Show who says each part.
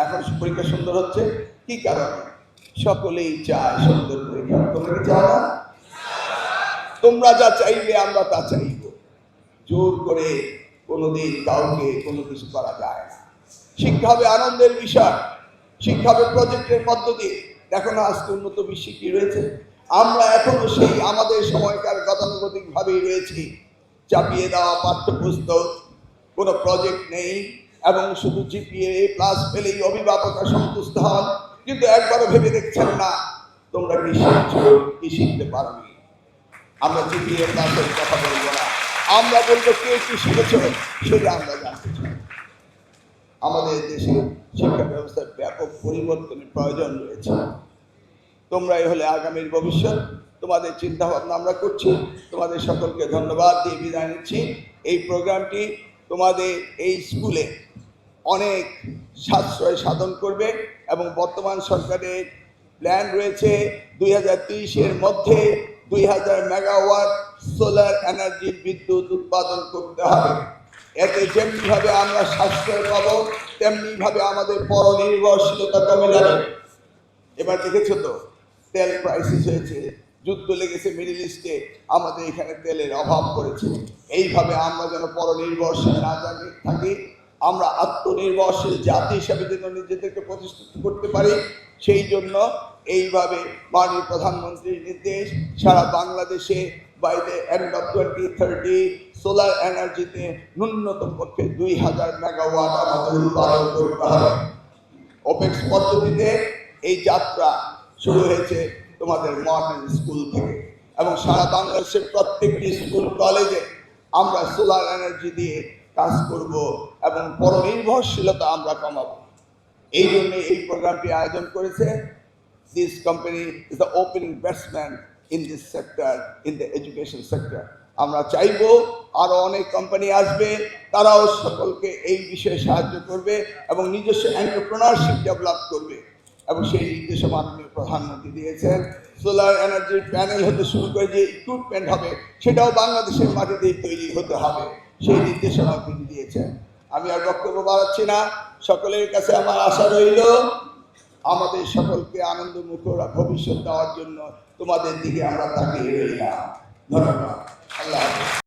Speaker 1: এখন পরীক্ষা সুন্দর হচ্ছে কি কারণে? সকলেই চায় সুন্দর পরীক্ষা। তোমরা কি চাও না? তোমরা যা চাইবে আমরা তা চাইব। জোর করে কোনোদিন কাউকে কোনো কিছু করা যায় না। শিক্ষা হবে আনন্দের বিষয়, শিক্ষা হবে প্রজেক্টের মধ্য দিয়ে। দেখো না আজকে উন্নত বিশ্বে কি রয়েছে, আমরা এখনো সেই আমাদের সময়কার গতানুগতিক ভাবেই রয়েছি। চাপিয়ে দেওয়া পাঠ্যপুস্তক, কোনো প্রজেক্ট নেই, এবং শুধু জিপিএ প্লাস পেলেই অভিভাবকরা সন্তুষ্ট হন, কিন্তু একবারও ভেবে দেখছেন না তোমরা কি শিখছো, কি শিখতে পারোনি। আমরা জিপিএ প্লাসের কথা বলবো না, আমরা বলবো কে কি শিখেছ সেটা আমরা জানতে চাই। আমাদের দেশে শিক্ষা ব্যবস্থার ব্যাপক পরিবর্তনের প্রয়োজন রয়েছে। তোমরাই হলে আগামীর ভবিষ্যৎ, তোমাদের চিন্তা ভাবনা আমরা করছি। তোমাদের সকলকে ধন্যবাদ দিয়ে বিদায় নিচ্ছি। এই প্রোগ্রামটি তোমাদের এই স্কুলে অনেক সাশ্রয় সাধন করবে, এবং বর্তমান সরকারের প্ল্যান রয়েছে 2030-এর মধ্যে 2000 মেগাওয়াট সোলার এনার্জির বিদ্যুৎ উৎপাদন করতে হবে। এতে যেমনিভাবে আমরা সাশ্রয় পাবো, তেমনিভাবে আমাদের পরনির্ভরশীলতা কমে যাবে। এবার দেখেছো তো তেল ক্রাইসিস হয়েছে, যুদ্ধ লেগেছে মিডল ইস্টে, আমাদের এখানে তেলের অভাব পড়েছে। এইভাবে আমরা যেন পরনির্ভরশীল না থাকি, আমরা আত্মনির্ভরশীল জাতি হিসাবে যেন নিজেদেরকে প্রতিষ্ঠিত করতে পারি, সেই জন্য এইভাবে মাননীয় প্রধানমন্ত্রীর নির্দেশ সারা বাংলাদেশে by the end of 2030 solar এনার্জিতে ন্যূনতম পক্ষে 2000 মেগাওয়াট আমাদের উৎপাদন করতে হবে। ওপেক্স পদ্ধতিতে এই যাত্রা শুরু হয়েছে তোমাদের মডার্ন স্কুল থেকে, এবং সারা বাংলাদেশের প্রত্যেকটি স্কুল কলেজে আমরা সোলার এনার্জি দিয়ে কাজ করব এবং পরনির্ভরশীলতা আমরা কমাবো। এই জন্য এই প্রোগ্রামটি আয়োজন করেছে। This company is the opening batsman in this sector, in the education sector. আমরা চাইব আরও অনেক কোম্পানি আসবে, তারাও সকলকে এই বিষয়ে সাহায্য করবে এবং নিজস্ব এন্টারপ্রেনারশিপ ডেভেলপ করবে, এবং সেই নির্দেশও মাননীয় প্রধানমন্ত্রী দিয়েছেন। সোলার এনার্জির প্যানেল হতে শুরু করে যে ইকুইপমেন্ট হবে সেটাও বাংলাদেশের মাটিতেই তৈরি হতে হবে, সেই নির্দেশনা তিনি দিয়েছেন। আমি আর বক্তব্য বাড়াচ্ছি না, সকলের কাছে আমার আশা রইল আমাদের সকলকে আনন্দমুখর ভবিষ্যৎ দেওয়ার জন্য তোমাদের দিকে আমরা তাকিয়ে রইলাম। ধন্যবাদ। আল্লাহ হাফেজ।